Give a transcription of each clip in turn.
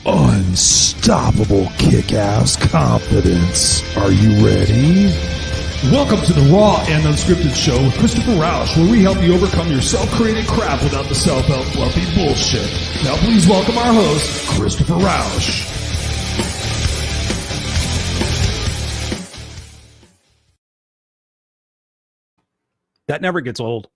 Unstoppable kick-ass confidence. Are you ready? Welcome to the Raw and Unscripted show with Christopher Rausch, where we help you overcome your self-created crap without the self-help fluffy bullshit. Now please welcome our host, Christopher Rausch. That never gets old.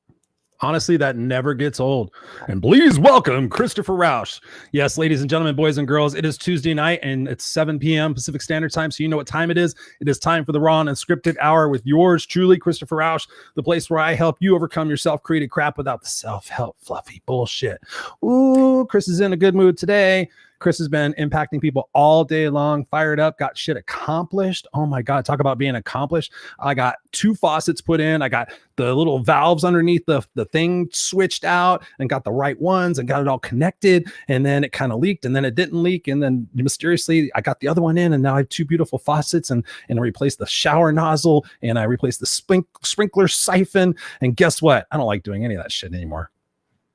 Honestly, that never gets old. And please welcome Christopher Rausch. Yes, ladies and gentlemen, boys and girls, it is Tuesday night and it's 7 p.m. Pacific Standard Time. So you know what time it is. It is time for the Raw and Unscripted Hour with yours truly, Christopher Rausch, the place where I help you overcome your self-created crap without the self-help fluffy bullshit. Ooh, Chris is in a good mood today. Chris has been impacting people all day long, fired up, got shit accomplished. Oh my God, talk about being accomplished. I got 2 faucets put in. I got the little valves underneath the thing switched out and got the right ones and got it all connected. And then it kind of leaked and then it didn't leak. And then mysteriously I got the other one in and now I have 2 beautiful faucets and I replaced the shower nozzle and I replaced the sprinkler siphon. And guess what? I don't like doing any of that shit anymore.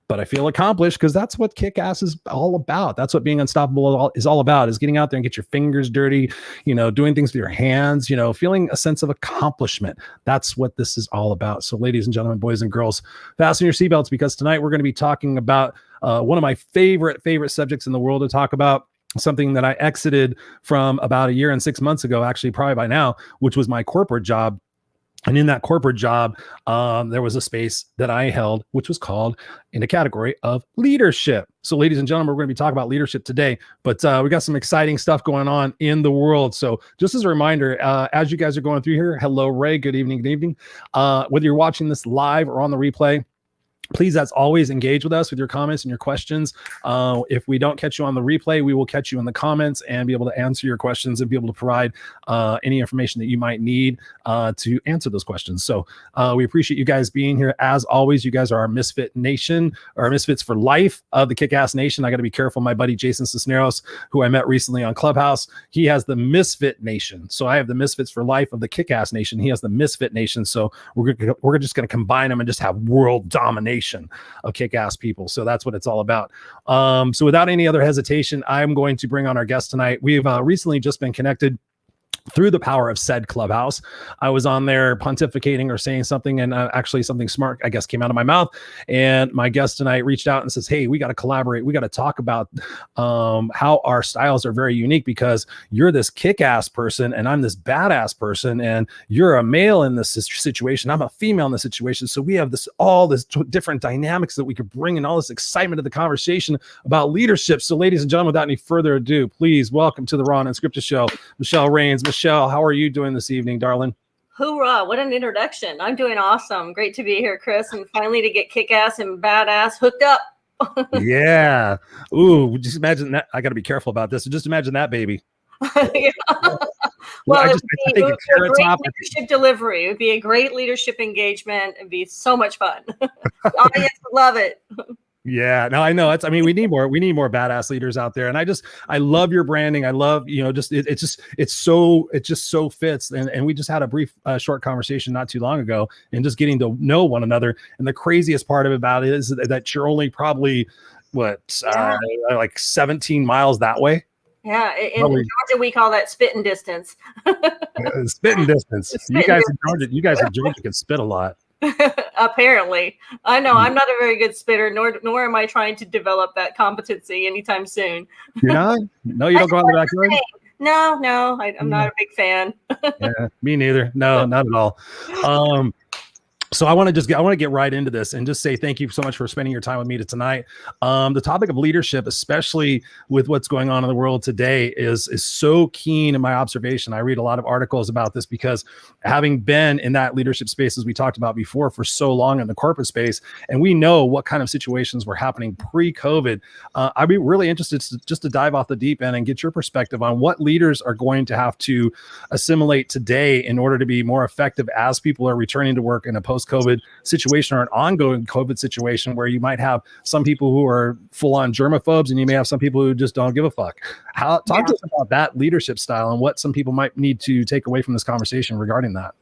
But I feel accomplished because that's what Kickass is all about. That's what being unstoppable is all about, is getting out there and get your fingers dirty, doing things with your hands, feeling a sense of accomplishment. That's what this is all about. So ladies and gentlemen, boys and girls, fasten your seatbelts because tonight we're going to be talking about one of my favorite subjects in the world to talk about. Something that I exited from about 1 year and 6 months ago, actually probably by now, which was my corporate job. And in that corporate job, there was a space that I held, which was called in the category of leadership. So ladies and gentlemen, we're going to be talking about leadership today, but we got some exciting stuff going on in the world. So just as a reminder, as you guys are going through here, hello, Ray, good evening, good evening. Whether you're watching this live or on the replay, please, as always, engage with us with your comments and your questions. If we don't catch you on the replay, we will catch you in the comments and be able to answer your questions and be able to provide any information that you might need to answer those questions. So we appreciate you guys being here. As always, you guys are our Misfit Nation, or Misfits for Life of the Kickass Nation. I got to be careful. My buddy Jason Cisneros, who I met recently on Clubhouse, he has the Misfit Nation. So I have the Misfits for Life of the Kickass Nation. He has the Misfit Nation. So we're just going to combine them and just have world domination of kick-ass people. So that's what it's all about. So without any other hesitation, I'm going to bring on our guest tonight. We've recently just been connected through the power of said Clubhouse. I was on there pontificating or saying something, and actually something smart, I guess, came out of my mouth. And my guest tonight reached out and says, hey, we got to collaborate. We got to talk about how our styles are very unique, because you're this kick-ass person and I'm this badass person, and you're a male in this situation. I'm a female in this situation. So we have all this different dynamics that we could bring and all this excitement to the conversation about leadership. So ladies and gentlemen, without any further ado, please welcome to the Raw and Unscripted show, Michelle Reines. Michelle, how are you doing this evening, darling? Hoorah, what an introduction. I'm doing awesome. Great to be here, Chris, and finally to get kick-ass and badass hooked up. Yeah. Ooh, just imagine that. I got to be careful about this. Just imagine that, baby. Yeah. Well, it would be a great leadership delivery. It would be a great leadership engagement. It'd be so much fun. The audience would love it. Yeah, no, I know. We need more badass leaders out there. And I love your branding. I love, it just so fits. And we just had a brief, short conversation not too long ago, and just getting to know one another. And the craziest part about it is that you're only probably like 17 miles that way. Yeah, in Georgia we call that spitting distance. Spitting distance. You guys in Georgia can spit a lot. Apparently. I know I'm not a very good spitter, nor am I trying to develop that competency anytime soon. You're not? No, you don't go out in the backyard? No, I'm not a big fan. Yeah, me neither. No, not at all. So I want to get right into this and just say thank you so much for spending your time with me tonight. The topic of leadership, especially with what's going on in the world today, is so keen in my observation. I read a lot of articles about this because having been in that leadership space, as we talked about before, for so long in the corporate space, and we know what kind of situations were happening pre-COVID, I'd be really interested just to dive off the deep end and get your perspective on what leaders are going to have to assimilate today in order to be more effective as people are returning to work in a post-COVID situation or an ongoing COVID situation, where you might have some people who are full-on germaphobes and you may have some people who just don't give a fuck. Talk to us about that leadership style and what some people might need to take away from this conversation regarding that.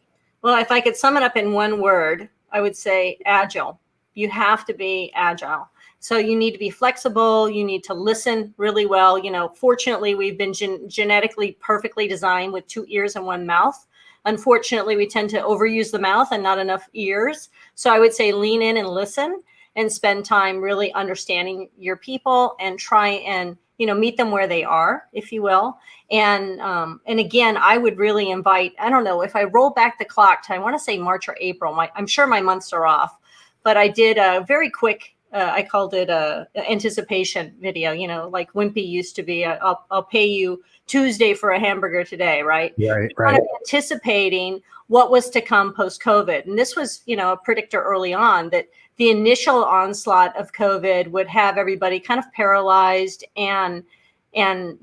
Well, if I could sum it up in one word, I would say agile. You have to be agile. So you need to be flexible. You need to listen really well. Fortunately, we've been genetically perfectly designed with 2 ears and 1 mouth. Unfortunately, we tend to overuse the mouth and not enough ears. So I would say lean in and listen and spend time really understanding your people and try and, meet them where they are, if you will. And again, I would really invite, I don't know, if I roll back the clock to, I want to say March or April, I'm sure my months are off, but I did a very quick, I called it a anticipation video, like Wimpy used to be, I'll pay you Tuesday for a hamburger today, right? Right. Kind of anticipating what was to come post-COVID. And this was, a predictor early on that the initial onslaught of COVID would have everybody kind of paralyzed and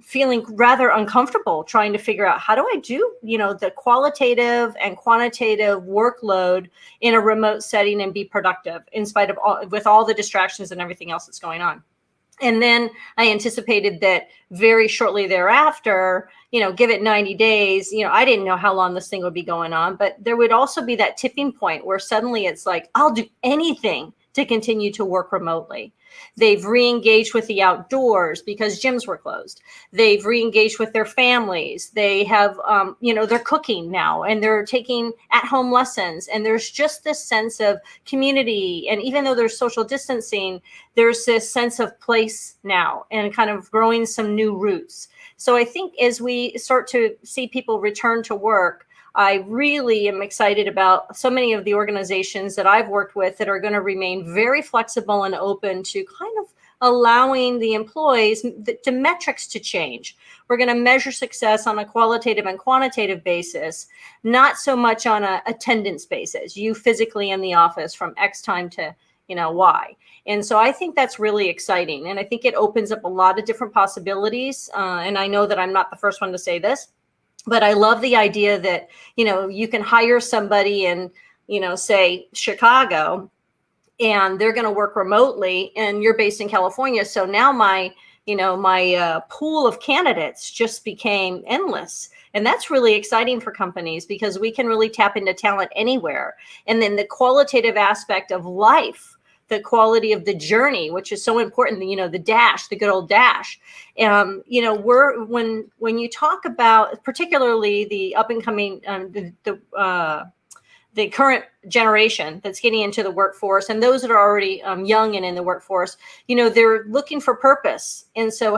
feeling rather uncomfortable trying to figure out, how do I do, the qualitative and quantitative workload in a remote setting and be productive in spite of with all the distractions and everything else that's going on. And then I anticipated that very shortly thereafter, give it 90 days, I didn't know how long this thing would be going on, but there would also be that tipping point where suddenly it's like, I'll do anything to continue to work remotely. They've re-engaged with the outdoors because gyms were closed. They've re-engaged with their families. They have, they're cooking now and they're taking at-home lessons. And there's just this sense of community. And even though there's social distancing, there's this sense of place now and kind of growing some new roots. So I think as we start to see people return to work, I really am excited about so many of the organizations that I've worked with that are going to remain very flexible and open to kind of allowing the employees, the metrics to change. We're going to measure success on a qualitative and quantitative basis, not so much on a attendance basis, you physically in the office from X time to, Y. And so I think that's really exciting. And I think it opens up a lot of different possibilities. And I know that I'm not the first one to say this, but I love the idea that, you can hire somebody in, say Chicago, and they're going to work remotely and you're based in California. So now my pool of candidates just became endless. And that's really exciting for companies because we can really tap into talent anywhere. And then the qualitative aspect of life, the quality of the journey, which is so important, the dash, the good old dash. When you talk about particularly the up and coming, the current generation that's getting into the workforce and those that are already young and in the workforce, they're looking for purpose. And so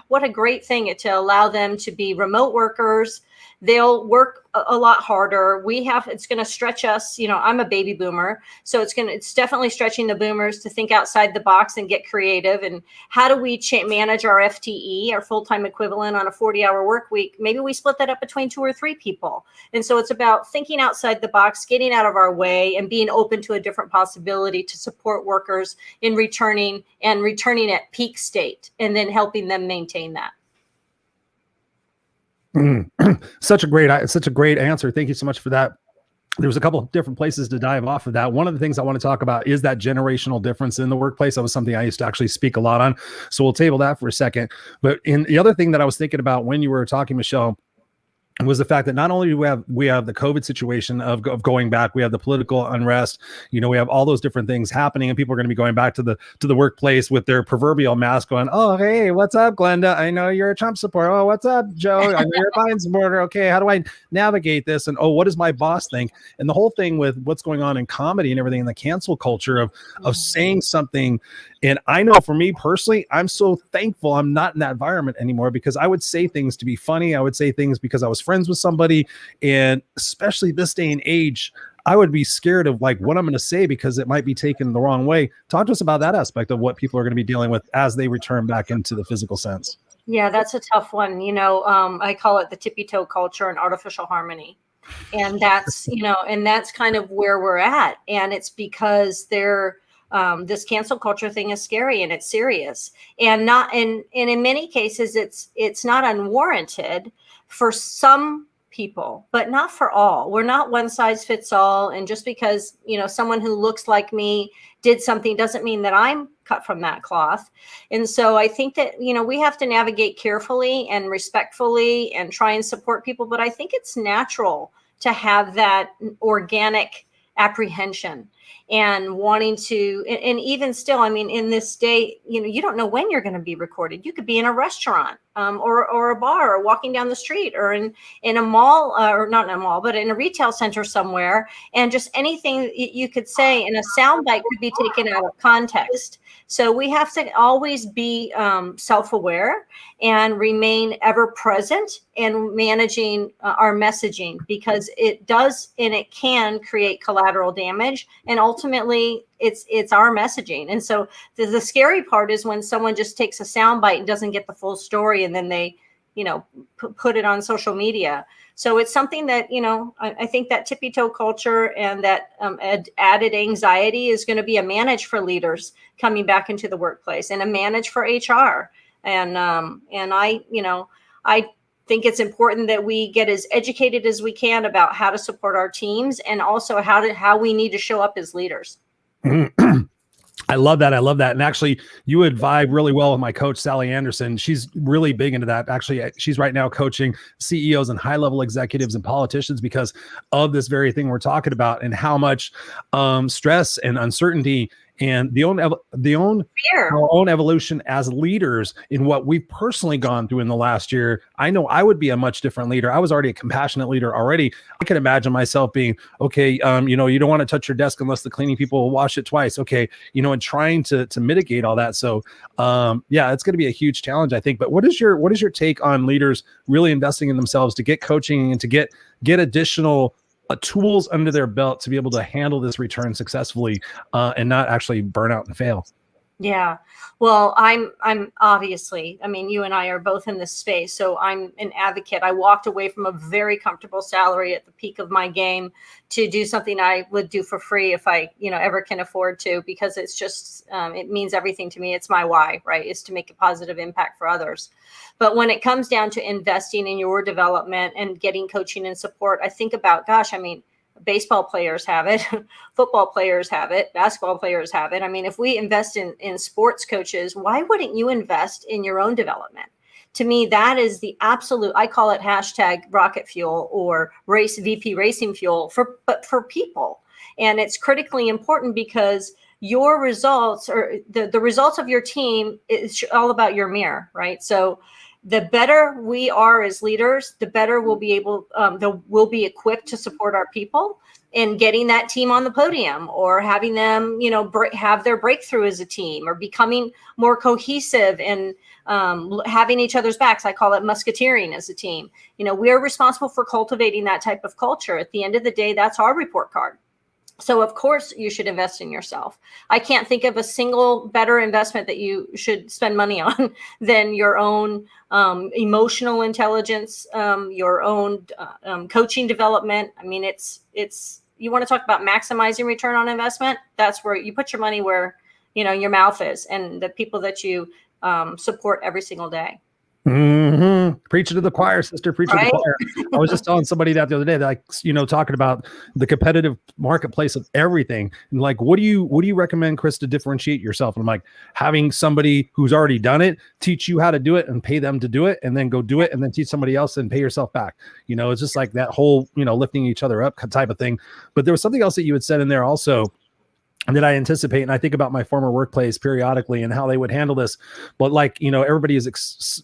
what a great thing to allow them to be remote workers. They'll work a lot harder. It's going to stretch us. I'm a baby boomer, so it's definitely stretching the boomers to think outside the box and get creative. And how do we manage our FTE, our full-time equivalent on a 40-hour work week? Maybe we split that up between 2 or 3 people. And so it's about thinking outside the box, getting out of our way and being open to a different possibility to support workers in returning at peak state and then helping them maintain that. Such a great answer. Thank you so much for that. There's a couple of different places to dive off of that. One of the things I want to talk about is that generational difference in the workplace. That was something I used to actually speak a lot on. So we'll table that for a second. But the other thing that I was thinking about when you were talking, Michelle, was the fact that not only do we have the COVID situation of going back, we have the political unrest, we have all those different things happening, and people are going to be going back to the workplace with their proverbial mask going, oh, hey, what's up, Glenda? I know you're a Trump supporter. Oh, what's up, Joe? I know you're a Biden supporter. Okay, how do I navigate this? And, oh, what does my boss think? And the whole thing with what's going on in comedy and everything, and the cancel culture of saying something. And I know for me personally, I'm so thankful I'm not in that environment anymore, because I would say things to be funny. I would say things because I was friends with somebody. And especially this day and age, I would be scared of what I'm going to say because it might be taken the wrong way. Talk to us about that aspect of what people are going to be dealing with as they return back into the physical sense. Yeah, that's a tough one. I call it the tippy toe culture and artificial harmony. And that's, and that's kind of where we're at. And it's because this cancel culture thing is scary and it's serious, and in many cases it's not unwarranted for some people, but not for all. We're not one size fits all. And just because, someone who looks like me did something doesn't mean that I'm cut from that cloth. And so I think that, we have to navigate carefully and respectfully and try and support people. But I think it's natural to have that organic apprehension. and wanting to, and even still, I mean, in this day, you don't know when you're going to be recorded. You could be in a restaurant, or a bar, or walking down the street, or in a mall, or not in a mall, but in a retail center somewhere. And just anything you could say in a soundbite could be taken out of context. So we have to always be self-aware and remain ever present in managing our messaging, because it does and it can create collateral damage. And ultimately, it's our messaging. And so the scary part is when someone just takes a soundbite and doesn't get the full story, and then they, put it on social media. So it's something that, I think that tippy toe culture and that added anxiety is going to be a manage for leaders coming back into the workplace, and a manage for HR. And I think it's important that we get as educated as we can about how to support our teams, and also how we need to show up as leaders. I love that. And actually, you would vibe really well with my coach, Sally Anderson. She's really big into that. Actually, she's right now coaching CEOs and high-level executives and politicians because of this very thing we're talking about, and how much stress and uncertainty and our own evolution as leaders in what we've personally gone through in the last year. I know I would be a much different leader. I was already a compassionate leader already. I can imagine myself being, okay, you don't want to touch your desk unless the cleaning people will wash it twice. Okay. And trying to mitigate all that. So it's going to be a huge challenge, I think. But what is your take on leaders really investing in themselves to get coaching and to get additional tools under their belt to be able to handle this return successfully, and not actually burn out and fail? Yeah. Well, I'm obviously, I mean, you and I are both in this space, so I'm an advocate. I walked away from a very comfortable salary at the peak of my game to do something I would do for free if I, ever can afford to, because it's just, it means everything to me. It's my why, right? Is to make a positive impact for others. But when it comes down to investing in your development and getting coaching and support, I think about, baseball players have it, football players have it, basketball players have it. I mean, if we invest in sports coaches, why wouldn't you invest in your own development? To me, that is the absolute, I call it hashtag rocket fuel, or VP racing fuel but for people. And it's critically important, because your results, or the results of your team, is all about your mirror, right? So the better we are as leaders, the better we'll be equipped to support our people in getting that team on the podium, or having them, have their breakthrough as a team, or becoming more cohesive and having each other's backs. I call it musketeering as a team. We are responsible for cultivating that type of culture. At the end of the day, that's our report card. So of course you should invest in yourself. I can't think of a single better investment that you should spend money on than your own emotional intelligence, your own coaching development. I mean, it's you want to talk about maximizing return on investment. That's where you put your money, where your mouth is, and the people that you support every single day. Mm-hmm. Preaching to the choir, sister. Preaching to the choir. I was just telling somebody that the other day, that, talking about the competitive marketplace of everything, and like, what do you recommend, Chris, to differentiate yourself? And I'm like, having somebody who's already done it teach you how to do it and pay them to do it, and then go do it, and then teach somebody else and pay yourself back. It's just like that whole lifting each other up type of thing. But there was something else that you had said in there also, and that I anticipate, and I think about my former workplace periodically and how they would handle this. But everybody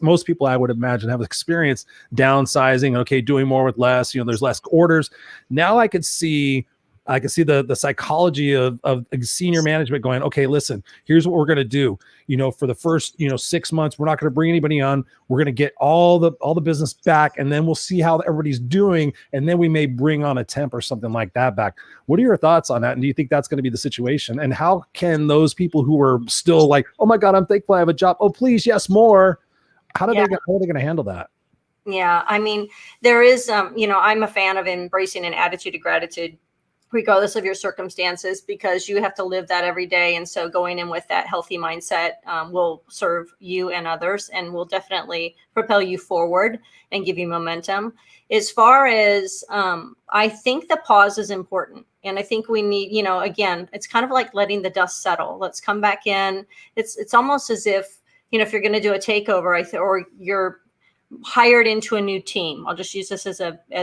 most people, I would imagine, have experienced downsizing, doing more with less, there's less orders. Now I could see the psychology of senior management going, okay, listen, here's what we're going to do. For the first, 6 months, we're not going to bring anybody on. We're going to get all the business back, and then we'll see how everybody's doing. And then we may bring on a temp or something like that back. What are your thoughts on that? And do you think that's going to be the situation? And how can those people who are still like, oh my God, I'm thankful I have a job. Oh, please, yes, more. How are they going to handle that? Yeah. I mean, there is, I'm a fan of embracing an attitude of gratitude, regardless of your circumstances, because you have to live that every day. And so going in with that healthy mindset will serve you and others, and will definitely propel you forward and give you momentum. As far as, I think the pause is important. And I think we need, again, it's kind of like letting the dust settle. Let's come back in. It's almost as if, if you're going to do a takeover, or you're hired into a new team. I'll just use this as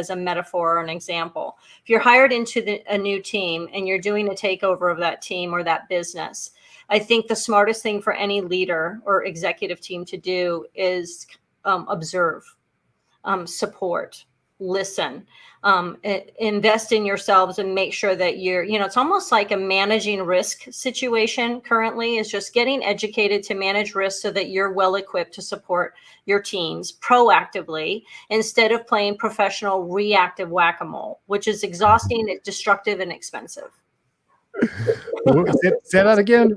a metaphor or an example. If you're hired into a new team and you're doing a takeover of that team or that business, I think the smartest thing for any leader or executive team to do is observe, support, listen, invest in yourselves, and make sure that it's almost like a managing risk situation currently, is just getting educated to manage risk so that you're well equipped to support your teams proactively instead of playing professional reactive whack-a-mole, which is exhausting, it's destructive, and expensive. Say that again.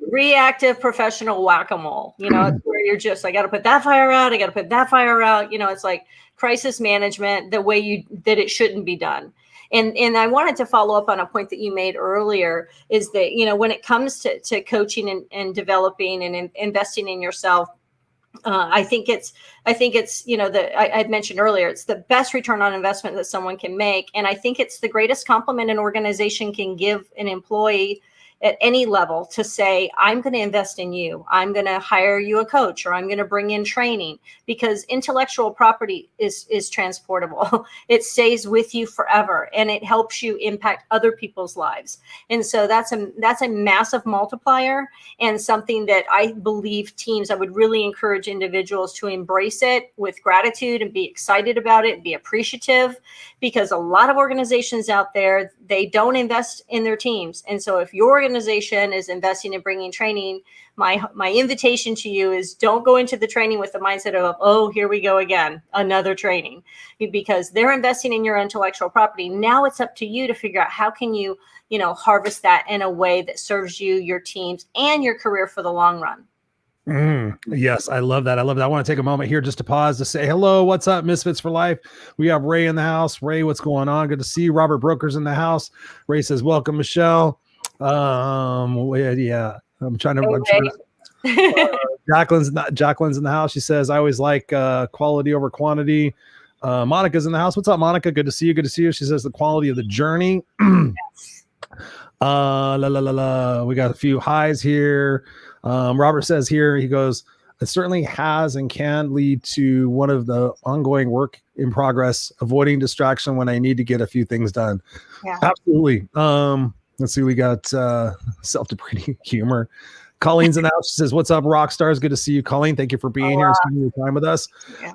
Reactive professional whack-a-mole. It's where you're just, I got to put that fire out. I got to put that fire out. It's like crisis management, the way that it shouldn't be done. And I wanted to follow up on a point that you made earlier, is that, when it comes to coaching and developing and investing in yourself, I think it's, I'd mentioned earlier, it's the best return on investment that someone can make. And I think it's the greatest compliment an organization can give an employee at any level to say, I'm going to invest in you. I'm going to hire you a coach, or I'm going to bring in training, because intellectual property is transportable. It stays with you forever, and it helps you impact other people's lives. And so that's a massive multiplier, and something that I believe I would really encourage individuals to embrace it with gratitude and be excited about it and be appreciative, because a lot of organizations out there, they don't invest in their teams. And so if your organization is investing in bringing training, my invitation to you is, don't go into the training with the mindset of, oh, here we go again, another training, because they're investing in your intellectual property. Now it's up to you to figure out how can you, harvest that in a way that serves you, your teams, and your career for the long run. Yes, I love that. I want to take a moment here just to pause to say hello. What's up, Misfits for Life? We have Ray in the house. Ray, what's going on? Good to see you. Robert Broker's in the house. Ray says, welcome, Michelle. Yeah, I'm trying to. Jacqueline's in the house. She says, I always like quality over quantity. Monica's in the house. What's up, Monica? Good to see you. She says the quality of the journey. We got a few highs here. Robert says here, he goes, it certainly has and can lead to one of the ongoing work in progress, avoiding distraction when I need to get a few things done. Yeah. Absolutely. Let's see, we got self-deprecating humor. Colleen's in the house. She says, what's up, rock stars? Good to see you, Colleen. Thank you for being here and spending your time with us. Yeah.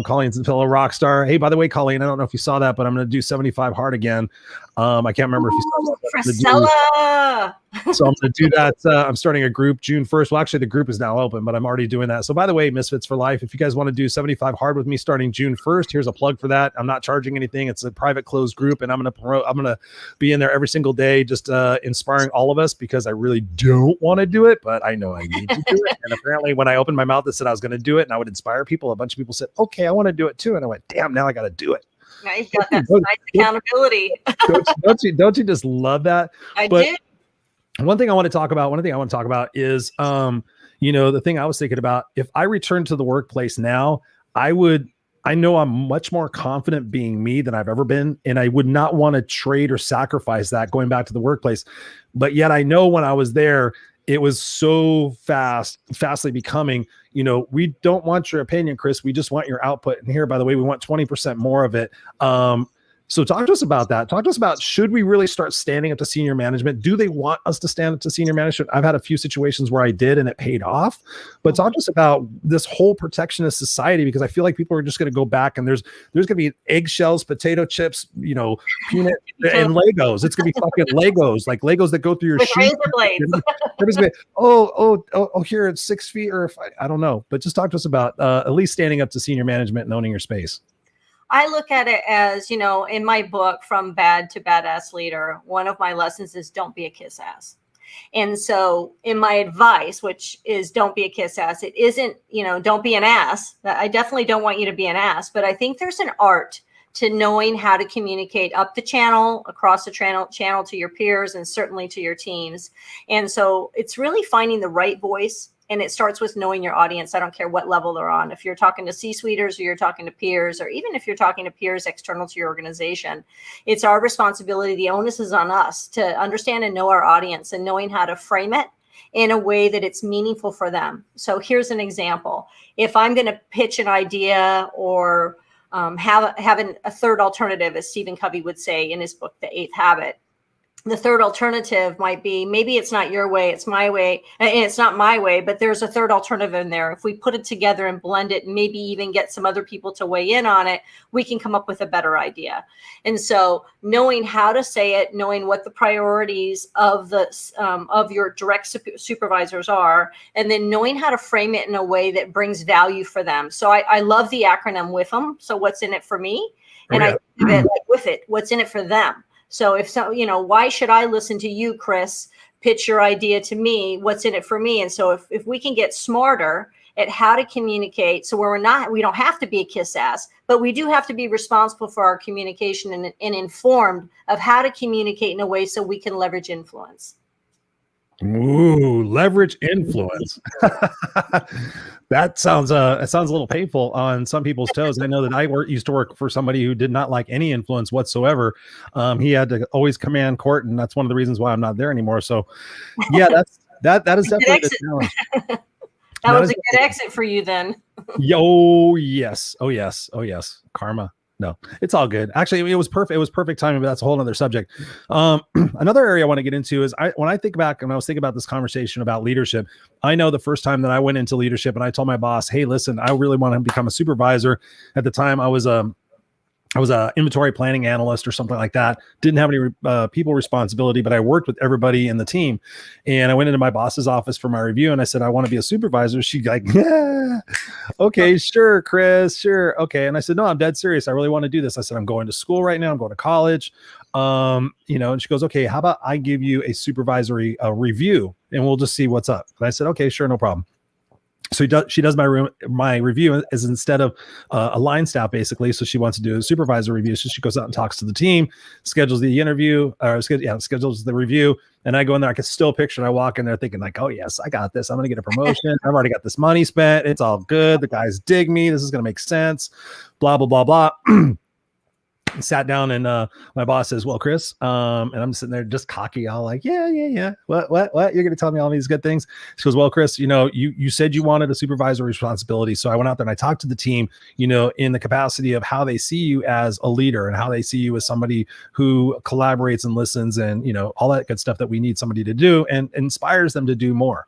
Colleen's a fellow rock star. Hey, by the way, Colleen, I don't know if you saw that, but I'm going to do 75 hard again. I can't remember if you saw that. Priscilla! So I'm going to do that. I'm starting a group June 1st. Well, actually, the group is now open, but I'm already doing that. So by the way, Misfits for Life, if you guys want to do 75 hard with me starting June 1st, here's a plug for that. I'm not charging anything. It's a private closed group, and I'm going to be in there every single day, just inspiring all of us, because I really don't want to do it, but I know I need to do it. And apparently when I opened my mouth and said I was going to do it and I would inspire people, a bunch of people said, okay, I want to do it too. And I went, damn, now I got to do it. Now you've got that nice accountability. Don't you just love that? I do. One thing I want to talk about is, the thing I was thinking about, if I return to the workplace now, I know I'm much more confident being me than I've ever been. And I would not want to trade or sacrifice that going back to the workplace. But yet I know when I was there, it was so fastly becoming, we don't want your opinion, Chris. We just want your output. And here, by the way, we want 20% more of it. So talk to us about that. Talk to us about, should we really start standing up to senior management? Do they want us to stand up to senior management? I've had a few situations where I did and it paid off, but talk to us about this whole protectionist society, because I feel like people are just going to go back and there's going to be eggshells, potato chips, peanut and Legos. It's going to be fucking Legos, like Legos that go through your shoes. Here it's 6 feet, or I don't know, but just talk to us about at least standing up to senior management and owning your space. I look at it as, in my book, From Bad to Badass Leader, one of my lessons is don't be a kiss ass. And so in my advice, which is don't be a kiss ass, it isn't, don't be an ass. I definitely don't want you to be an ass, but I think there's an art to knowing how to communicate up the channel, across the channel to your peers, and certainly to your teams. And so it's really finding the right voice. And it starts with knowing your audience. I don't care what level they're on. If you're talking to C-suiters, or you're talking to peers, or even if you're talking to peers external to your organization, it's our responsibility. The onus is on us to understand and know our audience, and knowing how to frame it in a way that it's meaningful for them. So here's an example. If I'm going to pitch an idea or have a third alternative, as Stephen Covey would say in his book, The Eighth Habit, the third alternative might be, maybe it's not your way, it's my way, and it's not my way, but there's a third alternative in there. If we put it together and blend it, and maybe even get some other people to weigh in on it, we can come up with a better idea. And so knowing how to say it, knowing what the priorities of your direct supervisors are, and then knowing how to frame it in a way that brings value for them. So I love the acronym WIFM. So what's in it for me? And I think of it like with it, what's in it for them? So if so, why should I listen to you, Chris, pitch your idea to me? What's in it for me? And so if we can get smarter at how to communicate, so we don't have to be a kiss ass, but we do have to be responsible for our communication and informed of how to communicate in a way so we can leverage influence. Ooh, leverage influence. That sounds it sounds a little painful on some people's toes. I know that I used to work for somebody who did not like any influence whatsoever. He had to always command court, and that's one of the reasons why I'm not there anymore. So, yeah, that is definitely the challenge. That was a good exit for you then. Oh yes, karma. No, it's all good. Actually, it was perfect. It was perfect timing, but that's a whole other subject. Another area I want to get into is when I think back and I was thinking about this conversation about leadership, I know the first time that I went into leadership and I told my boss, hey, listen, I really want to become a supervisor. At the time I was a inventory planning analyst or something like that. Didn't have any people responsibility, but I worked with everybody in the team. And I went into my boss's office for my review and I said, I want to be a supervisor. She's like, yeah, okay, sure, Chris, sure. Okay. And I said, no, I'm dead serious. I really want to do this. I said, I'm going to school right now. I'm going to college. And she goes, okay, how about I give you a supervisory review and we'll just see what's up. And I said, okay, sure. No problem. So she does my review is instead of a line staff, basically. So she wants to do a supervisor review. So she goes out and talks to the team, schedules the interview, schedules the review. And I go in there, I can still picture, and I walk in there thinking like, oh yes, I got this. I'm going to get a promotion. I've already got this money spent. It's all good. The guys dig me. This is going to make sense. Blah, blah, blah, blah. Sat down and my boss says, well, Chris, and I'm sitting there just cocky, all like, yeah. What? You're going to tell me all these good things? She goes, well, Chris, you said you wanted a supervisory responsibility. So I went out there and I talked to the team, in the capacity of how they see you as a leader and how they see you as somebody who collaborates and listens and, all that good stuff that we need somebody to do and inspires them to do more.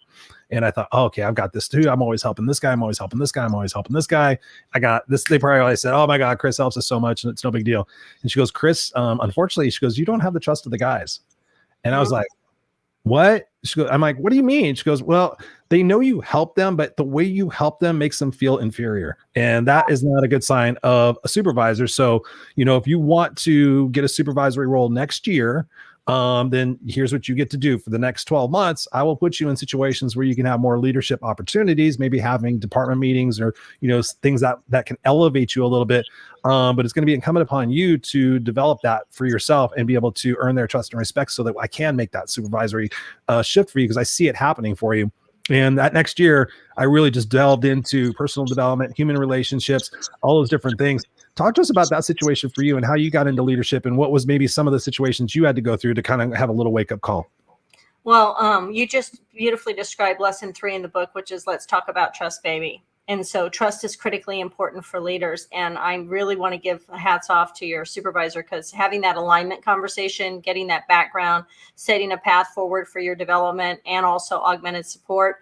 And I thought, oh, okay, I've got this too. I'm always helping this guy. I'm always helping this guy. I'm always helping this guy. I got this. They probably always said, oh my God, Chris helps us so much and it's no big deal. And she goes, Chris, unfortunately, she goes, you don't have the trust of the guys. And I was like, what? She goes, I'm like, what do you mean? She goes, well, they know you help them, but the way you help them makes them feel inferior. And that is not a good sign of a supervisor. So, if you want to get a supervisory role next year, then here's what you get to do for the next 12 months. I will put you in situations where you can have more leadership opportunities, maybe having department meetings or, things that can elevate you a little bit. But it's going to be incumbent upon you to develop that for yourself and be able to earn their trust and respect so that I can make that supervisory shift for you because I see it happening for you. And that next year, I really just delved into personal development, human relationships, all those different things. Talk to us about that situation for you and how you got into leadership and what was maybe some of the situations you had to go through to kind of have a little wake-up call. Well, you just beautifully described lesson 3 in the book, which is let's talk about trust, baby. And so trust is critically important for leaders. And I really want to give hats off to your supervisor because having that alignment conversation, getting that background, setting a path forward for your development and also augmented support,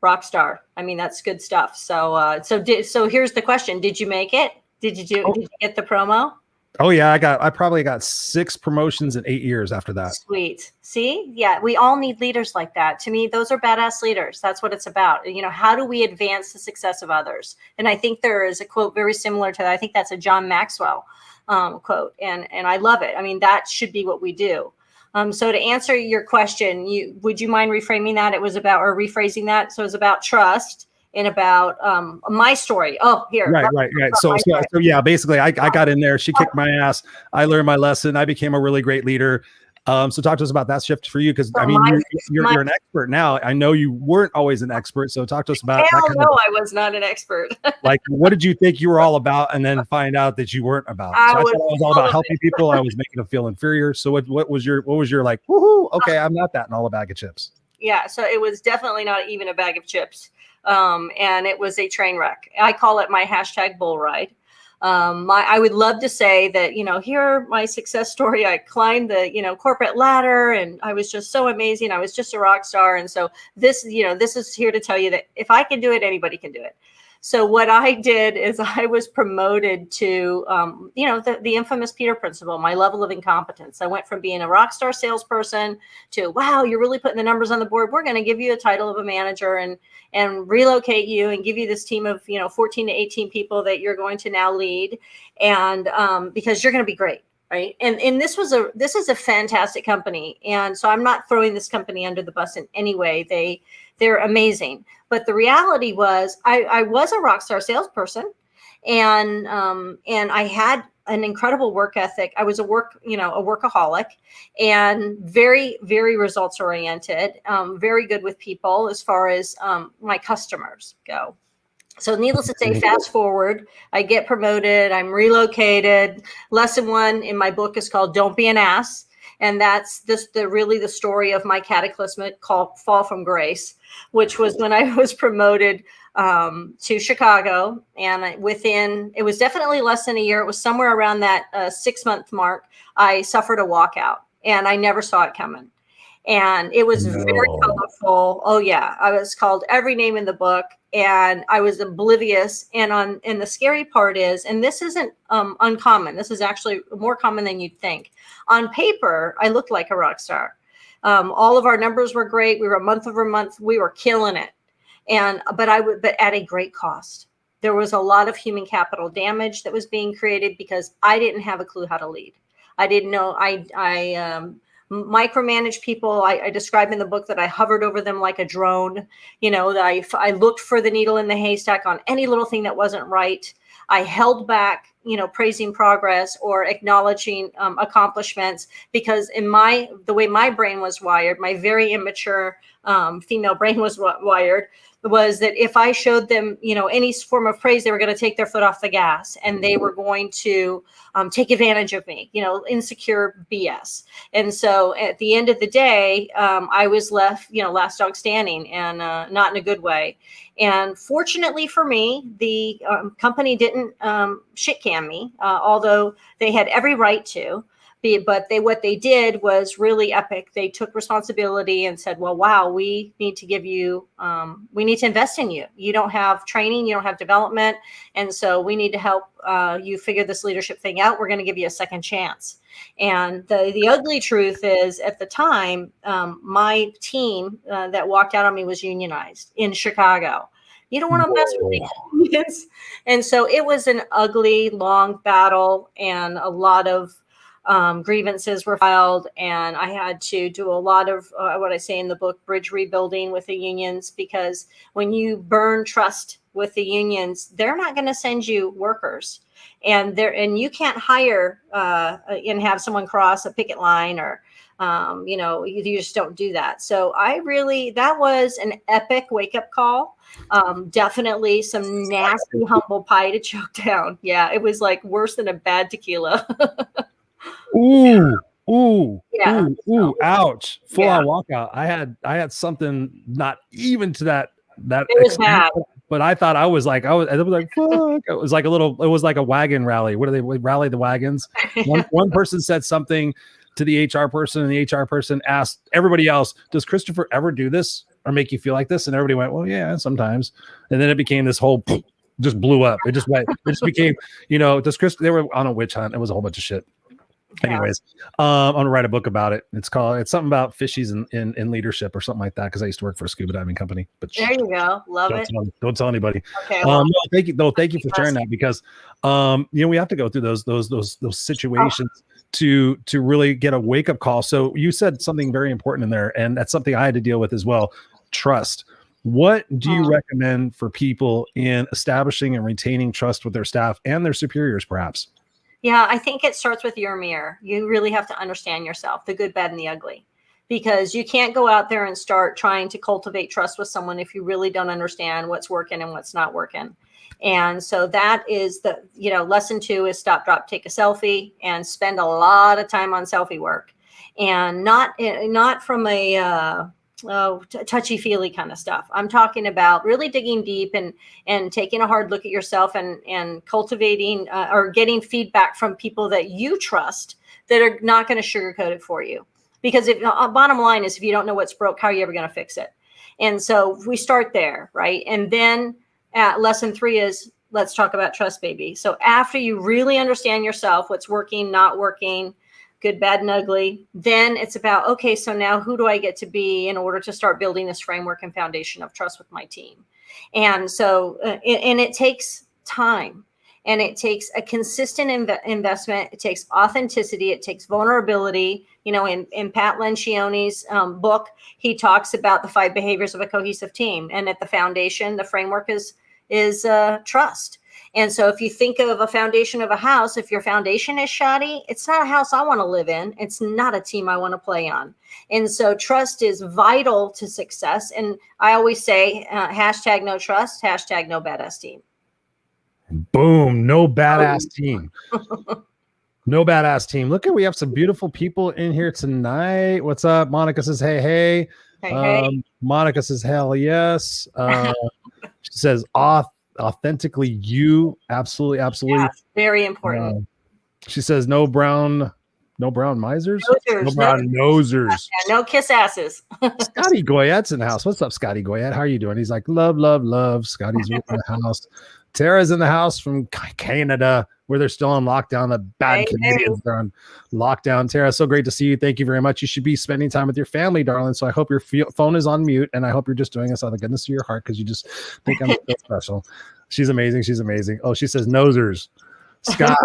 rock star. I mean, that's good stuff. So here's the question. Did you make it? Did you get the promo? Oh yeah, I probably got 6 promotions in 8 years after that. Sweet. See? Yeah, we all need leaders like that. To me, those are badass leaders. That's what it's about. How do we advance the success of others? And I think there is a quote very similar to that. I think that's a John Maxwell quote. And I love it. I mean, that should be what we do. So to answer your question, would you mind reframing that? It was about, or rephrasing that. So it was about trust. And about my story. Oh, here. Right. So yeah, basically I got in there. She kicked my ass. I learned my lesson. I became a really great leader. So talk to us about that shift for you. Cause I mean, you're an expert now. I know you weren't always an expert. So talk to us about Hell that. I was not an expert. Like, what did you think you were all about? And then find out that you weren't about. So I thought I was all about helping people. I was making them feel inferior. So what was your like, woohoo, okay, I'm not that and all a bag of chips. Yeah. So it was definitely not even a bag of chips. And it was a train wreck. I call it my hashtag bull ride. I would love to say that, here, my success story, I climbed the, corporate ladder and I was just so amazing. I was just a rock star. And so this is here to tell you that if I can do it, anybody can do it. So what I did is I was promoted to, the infamous Peter principle, my level of incompetence. I went from being a rock star salesperson to, wow, you're really putting the numbers on the board. We're going to give you a title of a manager and relocate you and give you this team of, 14 to 18 people that you're going to now lead. And because you're going to be great. Right. And this is a fantastic company. And so I'm not throwing this company under the bus in any way. They're amazing. But the reality was I was a rock star salesperson and I had an incredible work ethic. I was a workaholic and very, very results oriented, very good with people as far as my customers go. So needless to say, fast forward, I get promoted, I'm relocated. Lesson 1 in my book is called Don't Be an Ass. And that's the story of my cataclysmic fall from grace, which was when I was promoted to Chicago. And it was definitely less than a year. It was somewhere around that 6-month mark. I suffered a walkout and I never saw it coming. And it was very colorful. Oh yeah. I was called every name in the book and I was oblivious. And the scary part is, and this isn't uncommon. This is actually more common than you'd think. On paper, I looked like a rock star. All of our numbers were great. We were month over month. We were killing it. But at a great cost. There was a lot of human capital damage that was being created because I didn't have a clue how to lead. I didn't know. I micromanage people. I describe in the book that I hovered over them like a drone, that I looked for the needle in the haystack on any little thing that wasn't right. I held back, praising progress or acknowledging accomplishments because the way my brain was wired, my very immature female brain was wired, was that if I showed them, any form of praise, they were going to take their foot off the gas and they were going to take advantage of me, insecure BS. And so at the end of the day, I was left, last dog standing and not in a good way. And fortunately for me, the company didn't shit can me, although they had every right to. But what they did was really epic. They took responsibility and said, well, wow, we need to give you, we need to invest in you. You don't have training, you don't have development. And so we need to help you figure this leadership thing out. We're going to give you a second chance. And the ugly truth is at the time, my team that walked out on me was unionized in Chicago. You don't want to mess with the unions. And so it was an ugly, long battle and a lot of grievances were filed, and I had to do a lot of what I say in the book, bridge rebuilding with the unions, because when you burn trust with the unions, they're not going to send you workers, and you can't hire and have someone cross a picket line or you just don't do that. So that was an epic wake up call. Definitely some nasty humble pie to choke down. Yeah, it was like worse than a bad tequila. Yeah. Ooh, ouch. Full on walkout. I had something not even to that it was bad. But I thought I was like, fuck. It was like a wagon rally. What do they rally the wagons? One person said something to the HR person, and the HR person asked everybody else, does Christopher ever do this or make you feel like this? And everybody went, well, yeah, sometimes. And then it became this whole just blew up. It just became, does Chris, they were on a witch hunt. It was a whole bunch of shit. Anyways, I'm gonna write a book about it. It's something about fishies in leadership or something like that, because I used to work for a scuba diving company. But there you go, don't tell anybody. Okay. Well, thank you for sharing that, because we have to go through those situations to really get a wake up call. So you said something very important in there, and that's something I had to deal with as well. Trust. What do you recommend for people in establishing and retaining trust with their staff and their superiors, perhaps? Yeah, I think it starts with your mirror. You really have to understand yourself, the good, bad, and the ugly, because you can't go out there and start trying to cultivate trust with someone if you really don't understand what's working and what's not working. And so that is lesson 2 is stop, drop, take a selfie, and spend a lot of time on selfie work, and not from a touchy-feely kind of stuff. I'm talking about really digging deep and taking a hard look at yourself and cultivating or getting feedback from people that you trust that are not going to sugarcoat it for you. Because bottom line is, if you don't know what's broke, how are you ever going to fix it? And so we start there, right? And then lesson 3 is, let's talk about trust, baby. So after you really understand yourself, what's working, not working, good, bad, and ugly, then it's about, okay, so now who do I get to be in order to start building this framework and foundation of trust with my team? And so, and it takes time, and it takes a consistent investment. It takes authenticity. It takes vulnerability. You know, in Pat Lencioni's book, he talks about the 5 behaviors of a cohesive team. And at the foundation, the framework is trust. And so if you think of a foundation of a house, if your foundation is shoddy, it's not a house I want to live in. It's not a team I want to play on. And so trust is vital to success. And I always say, hashtag no trust, hashtag no badass team. Boom. No badass team. No badass team. Look at, we have some beautiful people in here tonight. What's up? Monica says, hey. Hey. Monica says, hell yes. She says, authentically you. Absolutely. Yeah, very important. She says, no brown misers. Nosers, No brown nosers. Yeah, no kiss asses. Scotty Goyette's in the house. What's up, Scotty Goyette? How are you doing? He's like, love. Scotty's in the house. Tara's in the house from Canada, where they're still on lockdown. The bad Canadians are on lockdown. Tara, so great to see you. Thank you very much. You should be spending time with your family, darling. So I hope your phone is on mute, and I hope you're just doing this out of the goodness of your heart, because you just think I'm so special. She's amazing. Oh, she says nosers. Scott.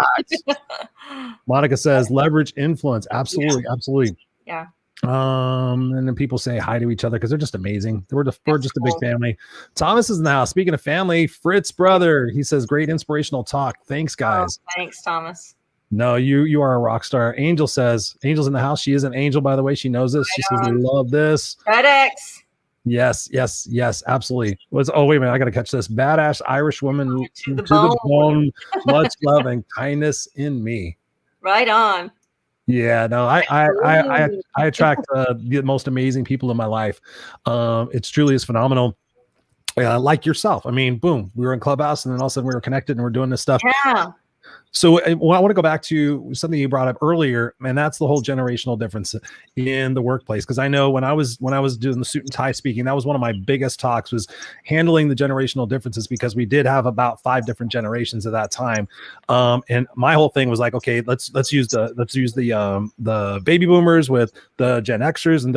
Monica says leverage influence. Absolutely. Yeah. And then people say hi to each other because they're just amazing. We're just a big family. Thomas is in the house. Speaking of family, Fritz brother, he says great inspirational talk. Thanks, guys. Oh, thanks, Thomas. No, you are a rock star. Angel says, Angel's in the house. She is an angel, by the way. She knows this. She says, I love this. FedEx. Yes, absolutely. Wait a minute, I gotta catch this. Badass Irish woman to the bone. Much love and kindness in me. Right on. Yeah, no, I attract the most amazing people in my life. It's truly is phenomenal. Like yourself. I mean, boom, we were in Clubhouse, and then all of a sudden we were connected and we're doing this stuff. Yeah. So I want to go back to something you brought up earlier, and that's the whole generational difference in the workplace. Because I know when I was doing the suit and tie speaking, that was one of my biggest talks, was handling the generational differences, because we did have about 5 different generations at that time. And my whole thing was like, okay, let's use the baby boomers with the Gen Xers and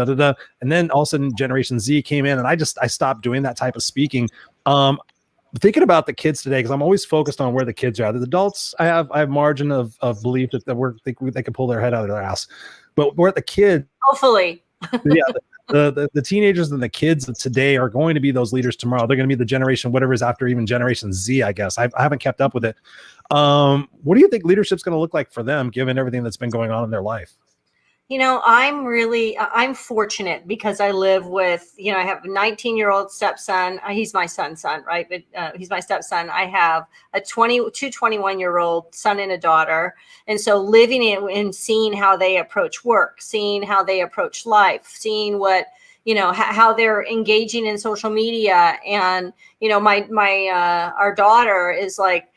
and then all of a sudden Generation Z came in, and I stopped doing that type of speaking. Thinking about the kids today, because I'm always focused on where the kids are. The adults, I have margin of belief that they can pull their head out of their ass, but we're at the kids. Hopefully, yeah. The teenagers and the kids of today are going to be those leaders tomorrow. They're going to be the generation, whatever is after even Generation Z, I guess. I haven't kept up with it. What do you think leadership's going to look like for them, given everything that's been going on in their life? You know, I'm fortunate because I live with, I have a 19-year-old stepson. He's my son's son, right? But he's my stepson. I have two 21-year-old son and a daughter. And so living in and seeing how they approach work, seeing how they approach life, seeing what, how they're engaging in social media. And, our daughter is like,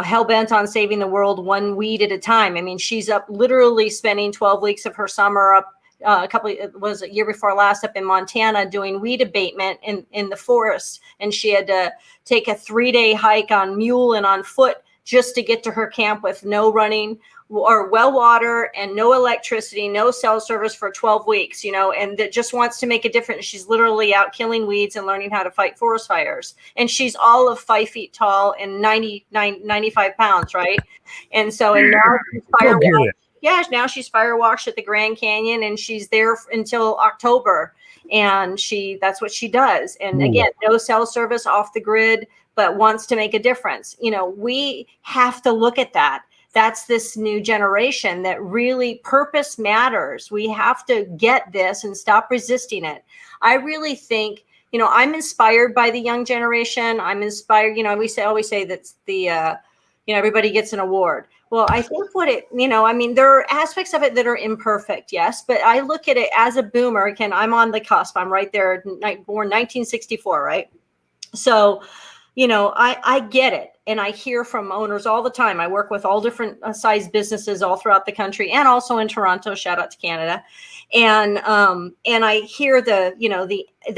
hell bent on saving the world one weed at a time. I mean, she's up literally spending 12 weeks of her summer up it was a year before last up in Montana doing weed abatement in the forest. And she had to take a 3-day hike on mule and on foot just to get to her camp with no running or well water and no electricity, no cell service for 12 weeks, and that just wants to make a difference. She's literally out killing weeds and learning how to fight forest fires. And she's all of 5 feet tall and 95 pounds, right? And so, and now she's firewalked. Yeah, now she's firewalked at the Grand Canyon, and she's there until October. And that's what she does. And again, no cell service, off the grid, but wants to make a difference. We have to look at that. That's this new generation that really purpose matters. We have to get this and stop resisting it. I really think, I'm inspired by the young generation. I'm inspired. We always say that's the, everybody gets an award. Well, I think I mean, there are aspects of it that are imperfect, yes, but I look at it as a boomer. Again, I'm on the cusp. I'm right there, born 1964, right? So, I get it. And I hear from owners all the time. I work with all different size businesses all throughout the country and also in Toronto, shout out to Canada. And I hear the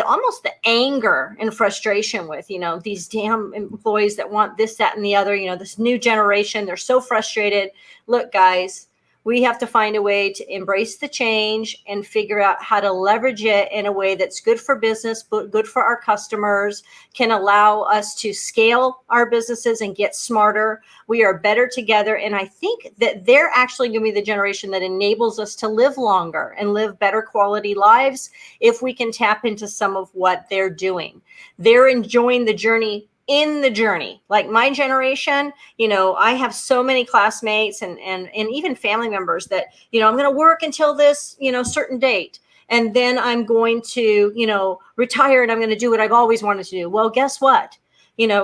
almost the anger and frustration with, these damn employees that want this, that, and the other, this new generation, they're so frustrated. Look, guys, we have to find a way to embrace the change and figure out how to leverage it in a way that's good for business, but good for our customers, can allow us to scale our businesses and get smarter. We are better together. And I think that they're actually going to be the generation that enables us to live longer and live better quality lives if we can tap into some of what they're doing. They're enjoying the journey in the journey. Like my generation, I have so many classmates and even family members that, I'm going to work until this, certain date. And then I'm going to, retire and I'm going to do what I've always wanted to do. Well, guess what?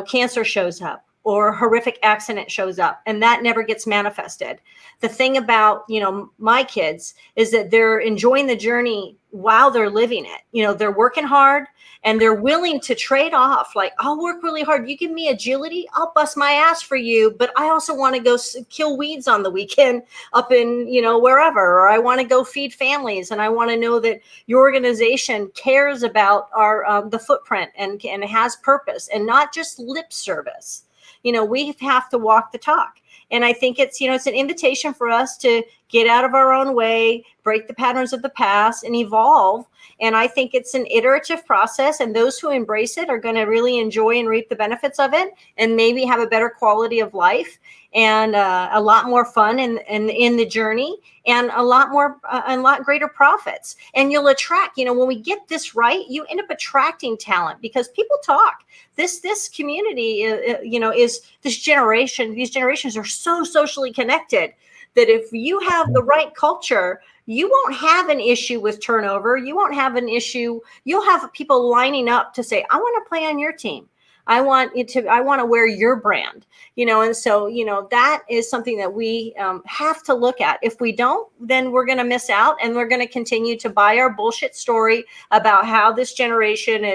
Cancer shows up or a horrific accident shows up and that never gets manifested. The thing about, my kids is that they're enjoying the journey while they're living it. They're working hard and they're willing to trade off. Like, I'll work really hard. You give me agility, I'll bust my ass for you. But I also want to go kill weeds on the weekend up in, wherever, or I want to go feed families. And I want to know that your organization cares about our the footprint and has purpose and not just lip service. We have to walk the talk. And I think it's, it's an invitation for us to get out of our own way, break the patterns of the past and evolve. And I think it's an iterative process. And those who embrace it are going to really enjoy and reap the benefits of it and maybe have a better quality of life and a lot more fun in the journey and a lot greater profits. And you'll attract, when we get this right, you end up attracting talent because people talk. This community, is this generation. These generations are so socially connected that if you have the right culture, you won't have an issue with turnover. You won't have an issue. You'll have people lining up to say, I want to play on your team. I want to wear your brand, and so, that is something that we have to look at. If we don't, then we're going to miss out and we're going to continue to buy our bullshit story about how this generation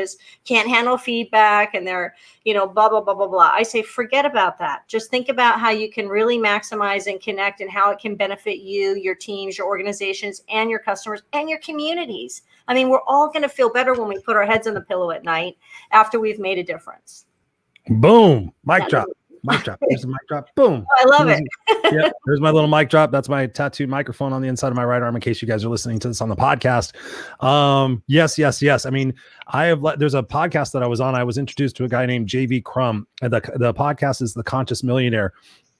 can't handle feedback and they're, blah, blah, blah, blah, blah. I say, forget about that. Just think about how you can really maximize and connect and how it can benefit you, your teams, your organizations, and your customers and your communities. I mean, we're all going to feel better when we put our heads on the pillow at night after we've made a difference. Boom. Mic drop. Mic drop. There's a mic drop. Boom. Oh, I love it. Yeah, there's my little mic drop. That's my tattooed microphone on the inside of my right arm in case you guys are listening to this on the podcast. Yes. I mean, there's a podcast that I was on. I was introduced to a guy named JV Crum. And the podcast is The Conscious Millionaire.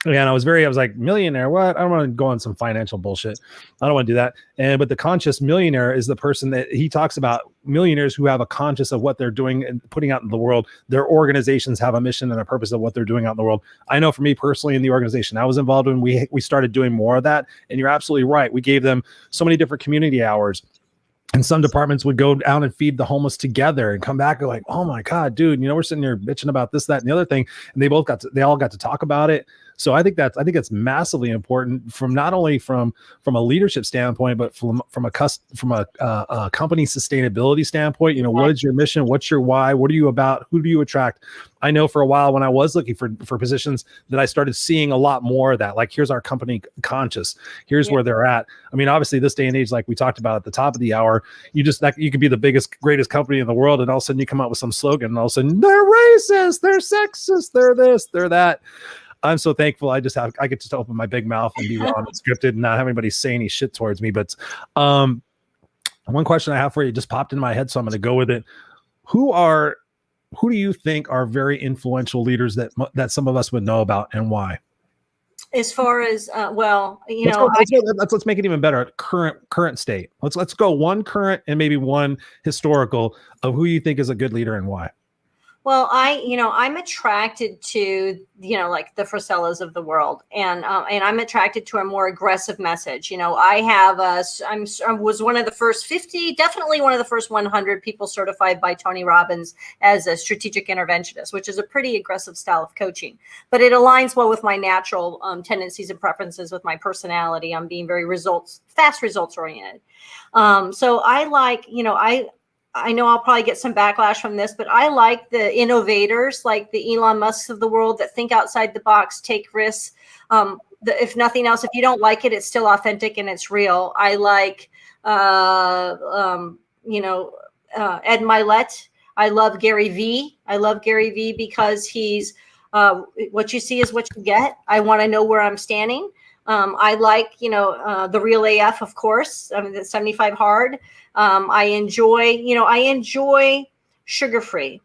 And I was like, millionaire, what? I don't want to go on some financial bullshit. I don't want to do that. But the conscious millionaire is the person that he talks about, millionaires who have a conscious of what they're doing and putting out in the world. Their organizations have a mission and a purpose of what they're doing out in the world. I know for me personally in the organization I was involved in, we started doing more of that. And you're absolutely right. We gave them so many different community hours. And some departments would go down and feed the homeless together and come back and like, oh my God, dude, we're sitting here bitching about this, that, and the other thing. And they all got to talk about it. So I think it's massively important from not only from a leadership standpoint, but from a company sustainability standpoint. What is your mission? What's your why? What are you about? Who do you attract? I know for a while when I was looking for positions that I started seeing a lot more of that. Like, here's our company conscious. Here's where they're at. I mean, obviously this day and age, like we talked about at the top of the hour, you could be the biggest, greatest company in the world. And all of a sudden you come out with some slogan and all of a sudden they're racist, they're sexist, they're this, they're that. I'm so thankful. I get to open my big mouth and be raw and unscripted and not have anybody say any shit towards me. But one question I have for you just popped in my head, so I'm going to go with it. Who do you think are very influential leaders that some of us would know about, and why? As far as let's make it even better. Current state. Let's go one current and maybe one historical of who you think is a good leader and why. Well, I'm attracted to, like the Frisellas of the world, and I'm attracted to a more aggressive message. I was one of the first 50, definitely one of the first 100 people certified by Tony Robbins as a strategic interventionist, which is a pretty aggressive style of coaching, but it aligns well with my natural tendencies and preferences, with my personality. I'm being very fast results oriented. So I like, I know I'll probably get some backlash from this, but I like the innovators, like the Elon Musks of the world, that think outside the box, take risks. If nothing else, if you don't like it, it's still authentic and it's real. I like, Ed Milet. I love Gary Vee. I love Gary Vee because he's what you see is what you get. I want to know where I'm standing. I like, the Real AF, of course. I mean, the 75 Hard. I enjoy sugar-free.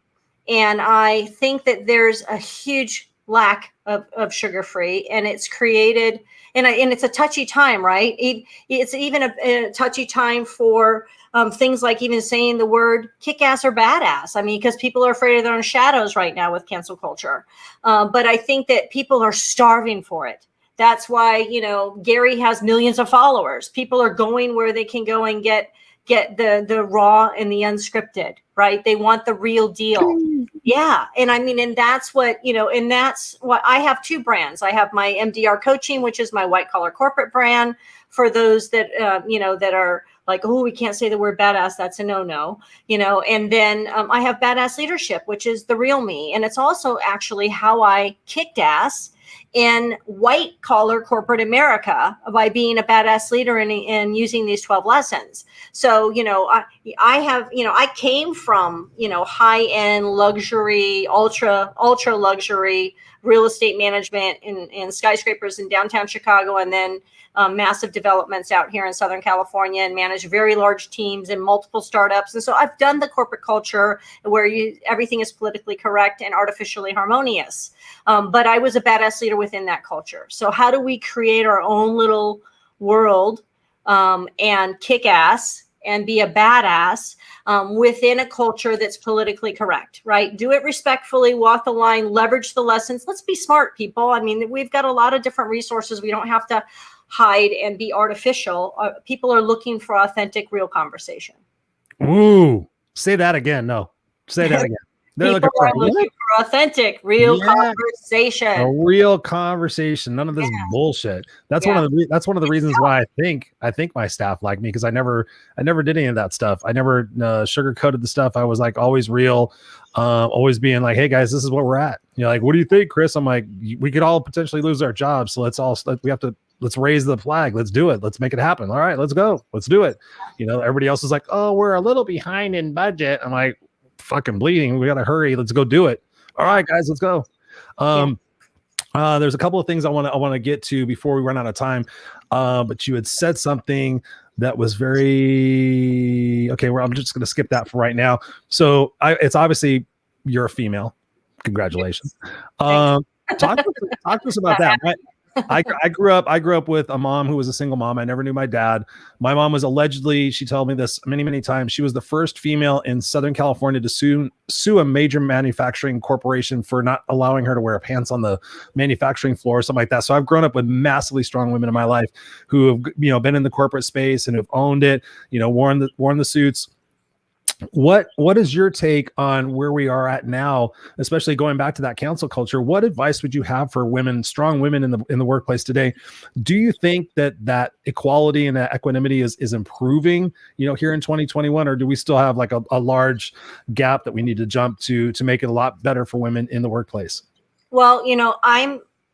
And I think that there's a huge lack of sugar-free, and it's created, and it's a touchy time, right? It's even a touchy time for things like even saying the word kick-ass or badass. I mean, because people are afraid of their own shadows right now with cancel culture. But I think that people are starving for it. That's why, Gary has millions of followers. People are going where they can go and get the raw and the unscripted, right? They want the real deal. Yeah. And I mean, and that's what I have two brands. I have my MDR coaching, which is my white collar corporate brand for those that, that are like, oh, we can't say the word badass. That's a no. And then I have badass leadership, which is the real me. And it's also actually how I kicked ass in white collar corporate America by being a badass leader and using these 12 lessons. So, I came from, high end luxury, ultra luxury real estate management in skyscrapers in downtown Chicago, and then massive developments out here in Southern California, and manage very large teams and multiple startups. And so I've done the corporate culture where everything is politically correct and artificially harmonious. But I was a badass leader within that culture. So how do we create our own little world and kick ass and be a badass within a culture that's politically correct, right? Do it respectfully, walk the line, leverage the lessons. Let's be smart, people. I mean, we've got a lot of different resources. We don't have to hide and be artificial. People are looking for authentic, real conversation. Ooh, say that again. No, say that again. They're People are looking for authentic, real conversation. A real conversation. None of this bullshit. That's one of the reasons why I think my staff like me, because I never did any of that stuff. I never sugarcoated the stuff. I was like always real, always being like, hey guys, this is what we're at. Like, what do you think, Chris? I'm like, we could all potentially lose our jobs, so let's raise the flag. Let's do it. Let's make it happen. All right, let's go. Let's do it. Everybody else is like, oh, we're a little behind in budget. I'm like, fucking bleeding. We got to hurry. Let's go do it. All right, guys, let's go. There's a couple of things I want to get to before we run out of time. But you had said something that was very okay. I'm just going to skip that for right now. So it's obviously you're a female. Congratulations. Talk to us about that. I grew up with a mom who was a single mom. I never knew my dad. My mom was allegedly, she told me this many, many times, she was the first female in Southern California to sue a major manufacturing corporation for not allowing her to wear pants on the manufacturing floor or something like that. So I've grown up with massively strong women in my life who have, been in the corporate space and have owned it, worn the suits. What is your take on where we are at now, especially going back to that cancel culture? What advice would you have for women, strong women in the workplace today? Do you think that equality and that equanimity is improving, here in 2021, or do we still have like a large gap that we need to jump to make it a lot better for women in the workplace? Well,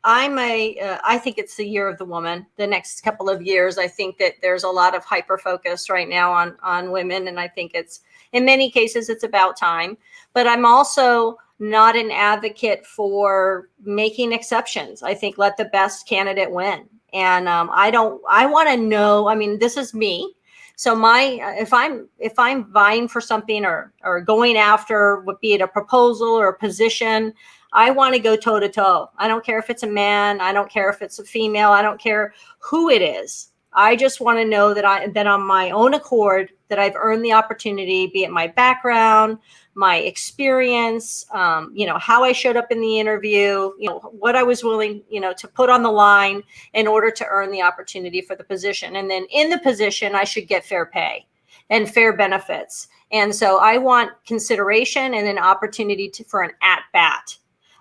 I think it's the year of the woman. The next couple of years, I think that there's a lot of hyper focus right now on women, and I think it's, in many cases, it's about time. But I'm also not an advocate for making exceptions. I think let the best candidate win. And I want to know, I mean, this is me. So if I'm vying for something or going after, be it a proposal or a position, I want to go toe to toe. I don't care if it's a man. I don't care if it's a female. I don't care who it is. I just want to know that on my own accord, that I've earned the opportunity, be it my background, my experience, how I showed up in the interview, what I was willing, to put on the line in order to earn the opportunity for the position. And then in the position, I should get fair pay and fair benefits. And so I want consideration and an opportunity for an at-bat.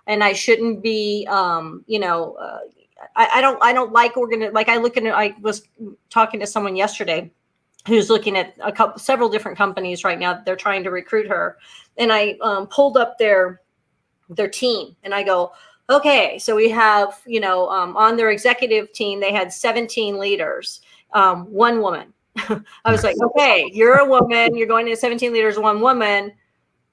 And I shouldn't be, I don't like I was talking to someone yesterday who's looking at several different companies right now. They're trying to recruit her. And I pulled up their team and I go, okay, so we have, on their executive team, they had 17 leaders, one woman. I was like, okay, you're a woman, you're going to 17 leaders, one woman.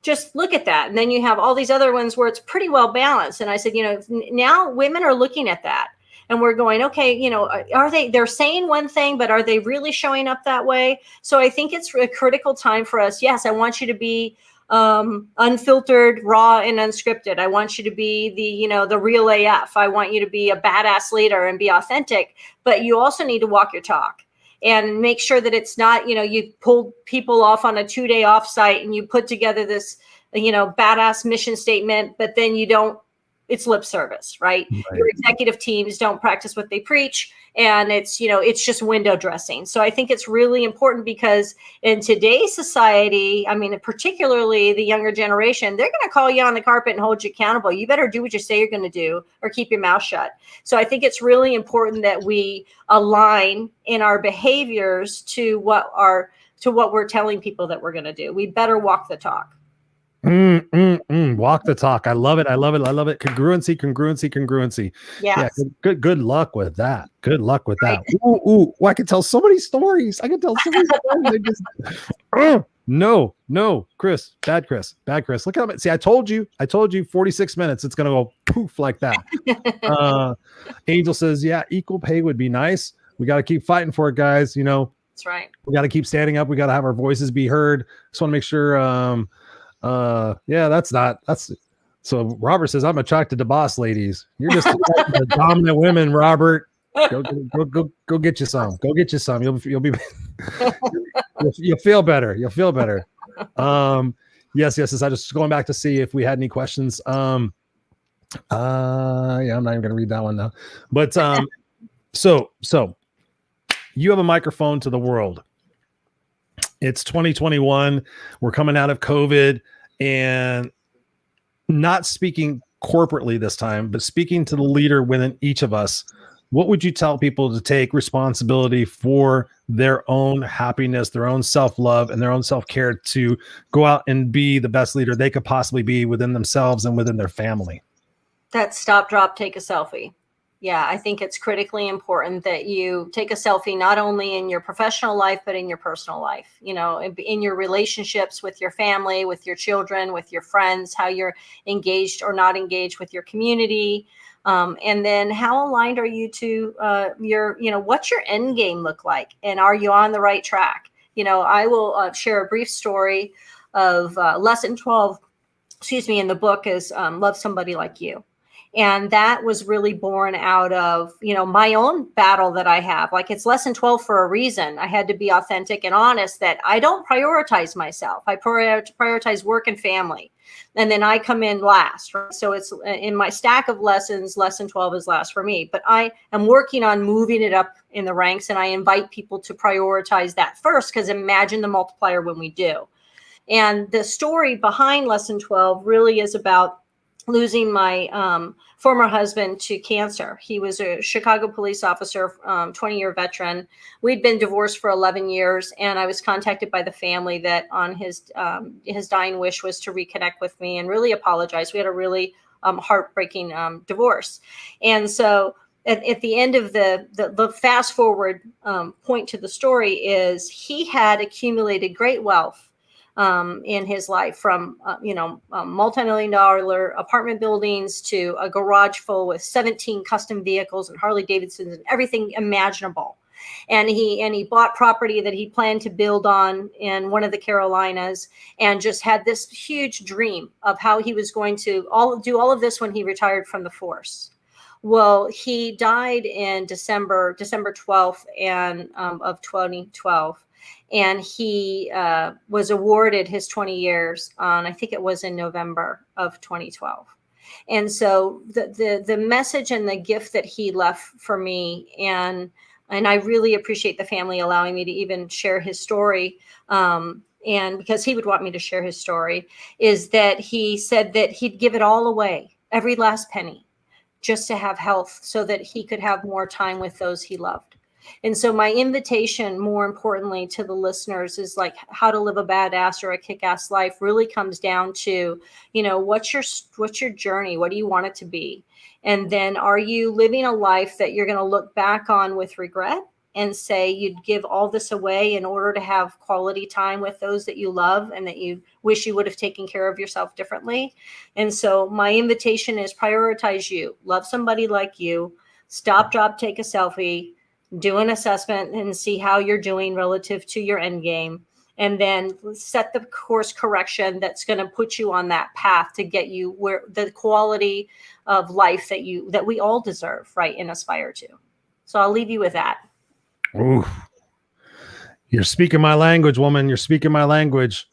Just look at that. And then you have all these other ones where it's pretty well balanced. And I said, now women are looking at that and we're going, okay, they're saying one thing, but are they really showing up that way? So I think it's a critical time for us. Yes, I want you to be unfiltered, raw, and unscripted. I want you to be the real AF. I want you to be a badass leader and be authentic, but you also need to walk your talk. And make sure that it's not, you pull people off on a 2-day offsite and you put together this, badass mission statement, but then it's lip service, right? Your executive teams don't practice what they preach. And it's just window dressing. So I think it's really important because in today's society, I mean, particularly the younger generation, they're going to call you on the carpet and hold you accountable. You better do what you say you're going to do or keep your mouth shut. So I think it's really important that we align in our behaviors to what we're telling people that we're going to do. We better walk the talk. Walk the talk. I love it. Congruency. Yes. Yeah. Good luck with that. Good luck with that. Ooh. I can tell so many stories. No, Chris, bad Chris. Look at him. See, I told you 46 minutes. It's going to go poof like that. Angel says, yeah, equal pay would be nice. We got to keep fighting for it, guys. That's right. We got to keep standing up. We got to have our voices be heard. Just want to make sure, that's so Robert says, I'm attracted to boss ladies. You're just the dominant women, Robert. Go get you some. You'll be you'll feel better. Yes. I just going back to see if we had any questions. I'm not even gonna read that one now. But so you have a microphone to the world. It's 2021. We're coming out of COVID and not speaking corporately this time, but speaking to the leader within each of us. What would you tell people to take responsibility for their own happiness, their own self-love, and their own self-care to go out and be the best leader they could possibly be within themselves and within their family? That stop, drop, take a selfie. Yeah, I think it's critically important that you take a selfie, not only in your professional life, but in your personal life, in your relationships with your family, with your children, with your friends, how you're engaged or not engaged with your community. And then how aligned are you to what's your end game look like? And are you on the right track? I will share a brief story of lesson 12, in the book is Love Somebody Like You. And that was really born out of, my own battle that I have. Like, it's lesson 12 for a reason. I had to be authentic and honest that I don't prioritize myself. I prioritize work and family. And then I come in last. Right? So it's in my stack of lessons, lesson 12 is last for me. But I am working on moving it up in the ranks. And I invite people to prioritize that first, because imagine the multiplier when we do. And the story behind lesson 12 really is about losing my former husband to cancer. He was a Chicago police officer, 20-year veteran. We'd been divorced for 11 years, and I was contacted by the family that on his dying wish was to reconnect with me and really apologize. We had a really heartbreaking divorce. And so at the end of the fast forward point to the story is he had accumulated great wealth in his life, from multi-million-dollar apartment buildings to a garage full with 17 custom vehicles and Harley Davidsons and everything imaginable. And he bought property that he planned to build on in one of the Carolinas, and just had this huge dream of how he was going to do all of this when he retired from the force. Well, he died in December 12th of 2012. And he was awarded his 20 years on, I think it was in November of 2012. And so the message and the gift that he left for me, and I really appreciate the family allowing me to even share his story, and because he would want me to share his story, is that he said that he'd give it all away, every last penny, just to have health so that he could have more time with those he loved. And so my invitation, more importantly, to the listeners is like how to live a badass or a kick-ass life really comes down to, what's your journey? What do you want it to be? And then are you living a life that you're going to look back on with regret and say you'd give all this away in order to have quality time with those that you love and that you wish you would have taken care of yourself differently? And so my invitation is prioritize you, love somebody like you, stop, drop, take a selfie, do an assessment and see how you're doing relative to your end game, and then set the course correction that's going to put you on that path to get you where the quality of life that we all deserve, right, and aspire to. So I'll leave you with that. Ooh, you're speaking my language, woman. You're speaking my language.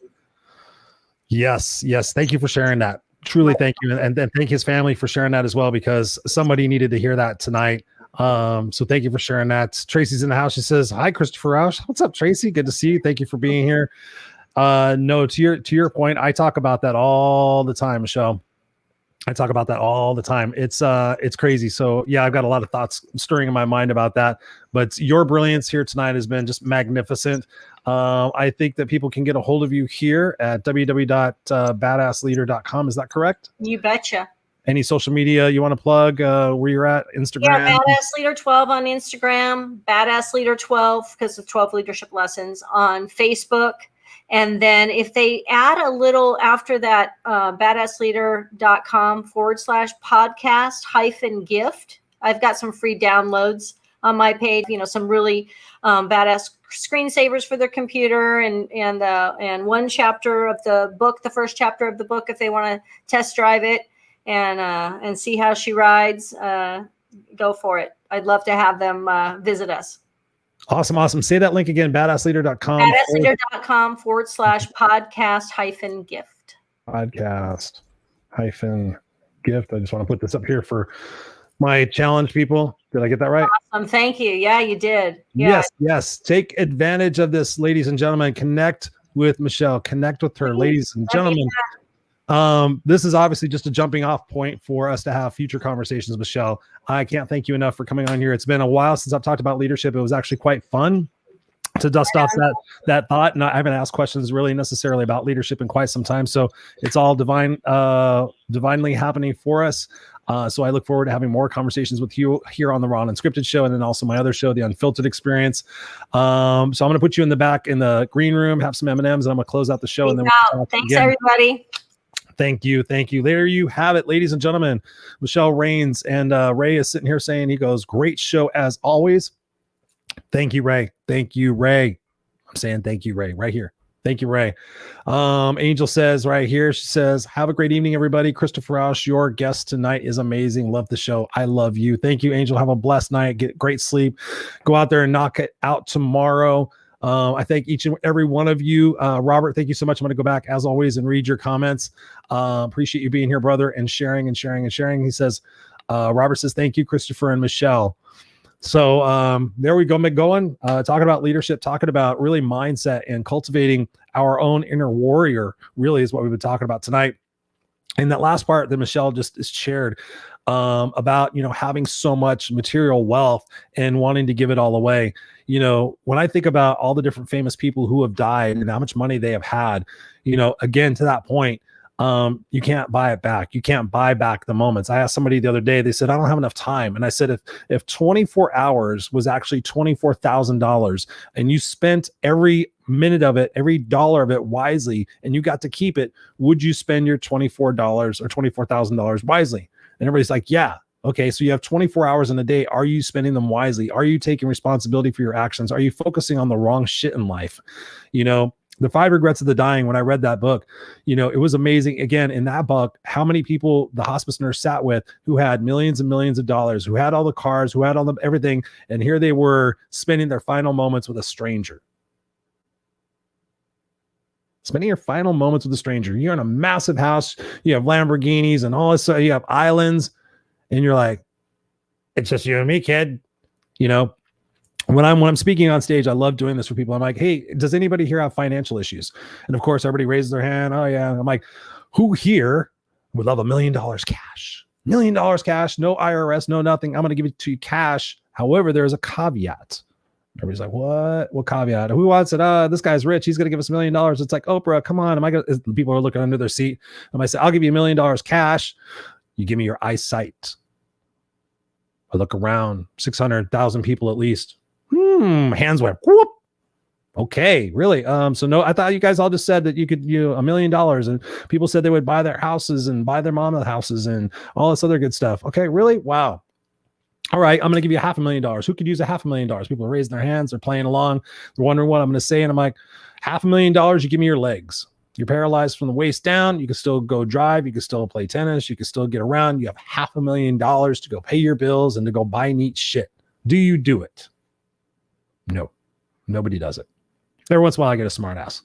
Yes. Thank you for sharing that. Truly, thank you, and then thank his family for sharing that as well, because somebody needed to hear that tonight. So thank you for sharing that. Tracy's in the house. She says, "Hi, Christopher Rausch." What's up, Tracy? Good to see you. Thank you for being here. No, to your point, I talk about that all the time, Michelle. I talk about that all the time. It's crazy. So yeah, I've got a lot of thoughts stirring in my mind about that, but your brilliance here tonight has been just magnificent. I think that people can get a hold of you here at www.badassleader.com. Is that correct? You betcha. Any social media you want to plug, where you're at? Instagram? Yeah, Badass Leader 12 on Instagram, Badass Leader 12 because of 12 leadership lessons on Facebook. And then if they add a little after that, badassleader.com/podcast-gift, I've got some free downloads on my page, some really badass screensavers for their computer and one chapter of the book, the first chapter of the book, if they want to test drive it and see how she rides, go for it. I'd love to have them visit us. Awesome. Say that link again, badassleader.com. Badassleader.com/podcast-gift. Podcast-gift. I just want to put this up here for my challenge people. Did I get that right? Awesome. Thank you. Yeah, you did. Yeah. Yes. Take advantage of this, ladies and gentlemen. Connect with Michelle. Connect with her, ladies and gentlemen. This is obviously just a jumping off point for us to have future conversations, Michelle. I can't thank you enough for coming on here. It's been a while since I've talked about leadership. It was actually quite fun to dust off that thought. And I haven't asked questions really necessarily about leadership in quite some time. So it's all divinely happening for us. So I look forward to having more conversations with you here on the Raw&Unscripted show, and then also my other show, The Unfiltered Experience. So I'm going to put you in the back in the green room, have some M&Ms, and I'm going to close out the show. And then thanks, everybody. Thank you. There you have it, ladies and gentlemen. Michelle Reines, and Ray is sitting here saying, he goes, "Great show as always." Thank you, Ray. I'm saying thank you, Ray, right here. Thank you, Ray. Angel says right here, she says, "Have a great evening, everybody. Christopher Rausch, your guest tonight is amazing. Love the show. I love you." Thank you, Angel. Have a blessed night. Get great sleep. Go out there and knock it out tomorrow. I thank each and every one of you. Robert, thank you so much. I'm going to go back as always and read your comments. Appreciate you being here, brother, and sharing. He says, Robert says, "Thank you, Christopher and Michelle." So there we go, McGowan, talking about leadership, talking about really mindset and cultivating our own inner warrior really is what we've been talking about tonight. And that last part that Michelle just shared about, having so much material wealth and wanting to give it all away. When I think about all the different famous people who have died and how much money they have had, again, to that point, you can't buy it back. You can't buy back the moments. I asked somebody the other day, they said, "I don't have enough time." And I said, if 24 hours was actually $24,000 and you spent every minute of it, every dollar of it wisely, and you got to keep it, would you spend your $24 or $24,000 wisely? And everybody's like, yeah. Okay, so you have 24 hours in a day. Are you spending them wisely? Are you taking responsibility for your actions? Are you focusing on the wrong shit in life? The 5 Regrets of the Dying, when I read that book, it was amazing. Again, in that book, how many people the hospice nurse sat with who had millions and millions of dollars, who had all the cars, who had all the everything, and here they were spending their final moments with a stranger. Spending your final moments with a stranger. You're in a massive house. You have Lamborghinis and all this. You have islands, and you're like, it's just you and me, kid. You know, when I'm speaking on stage, I love doing this for people. I'm like, hey, does anybody here have financial issues? And of course, everybody raises their hand. Oh yeah. I'm like, who here would love $1 million cash? $1 million cash, no IRS, no nothing. I'm going to give it to you cash. However, there's a caveat. Everybody's like, what? What caveat? Who wants it? This guy's rich. He's going to give us $1 million. It's like, Oprah, come on. Am I going to? People are looking under their seat. And I say, I'll give you $1 million cash. You give me your eyesight. I look around, 600,000 people at least. Hands went whoop. Okay, really? So no, I thought you guys all just said that you could, $1 million, and people said they would buy their houses and buy their mama houses and all this other good stuff. Okay, really? Wow. All right, I'm going to give you $500,000. Who could use $500,000? People are raising their hands. They're playing along. They're wondering what I'm going to say. And I'm like, $500,000, you give me your legs. You're paralyzed from the waist down. You can still go drive. You can still play tennis. You can still get around. You have $500,000 to go pay your bills and to go buy neat shit. Do you do it? No, nobody does it. Every once in a while, I get a smart ass.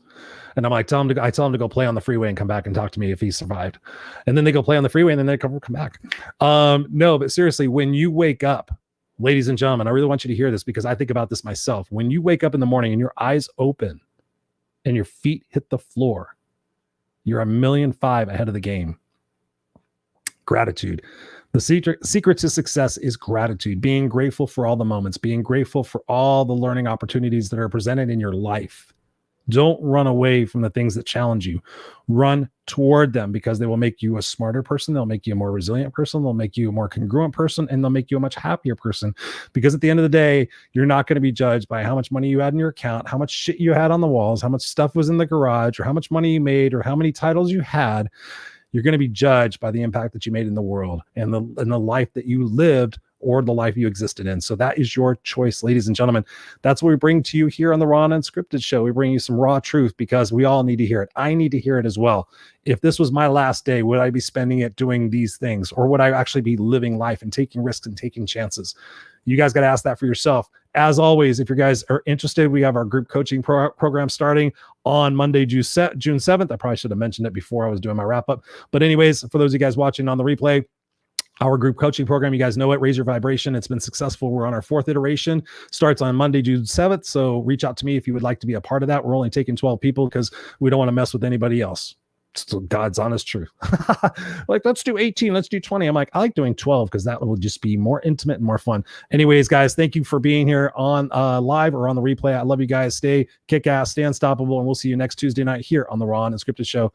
And I'm like, I tell him to go play on the freeway and come back and talk to me if he survived. And then they go play on the freeway and then they come back. No, but seriously, when you wake up, ladies and gentlemen, I really want you to hear this because I think about this myself. When you wake up in the morning and your eyes open and your feet hit the floor, you're 1,000,005 ahead of the game. Gratitude. The secret to success is gratitude, being grateful for all the moments, being grateful for all the learning opportunities that are presented in your life. Don't run away from the things that challenge you. Run toward them because they will make you a smarter person. They'll make you a more resilient person. They'll make you a more congruent person, and they'll make you a much happier person. Because at the end of the day, you're not going to be judged by how much money you had in your account, how much shit you had on the walls, how much stuff was in the garage, or how much money you made, or how many titles you had. You're going to be judged by the impact that you made in the world and the life that you lived or the life you existed in. So that is your choice, ladies and gentlemen. That's what we bring to you here on the Raw and Unscripted show. We bring you some raw truth because we all need to hear it. I need to hear it as well. If this was my last day, would I be spending it doing these things, or would I actually be living life and taking risks and taking chances? You guys got to ask that for yourself. As always, if you guys are interested, we have our group coaching program starting on Monday, June 7th. I probably should have mentioned it before I was doing my wrap up. But anyways, for those of you guys watching on the replay, our group coaching program, you guys know it, Raise Your Vibration. It's been successful. We're on our 4th iteration. Starts on Monday, June 7th. So reach out to me if you would like to be a part of that. We're only taking 12 people because we don't want to mess with anybody else. It's God's honest truth. Like, let's do 18, let's do 20. I'm like, I like doing 12 because that will just be more intimate and more fun. Anyways, guys, thank you for being here on live or on the replay. I love you guys. Stay kick ass, stay unstoppable, and we'll see you next Tuesday night here on the Raw and Unscripted show.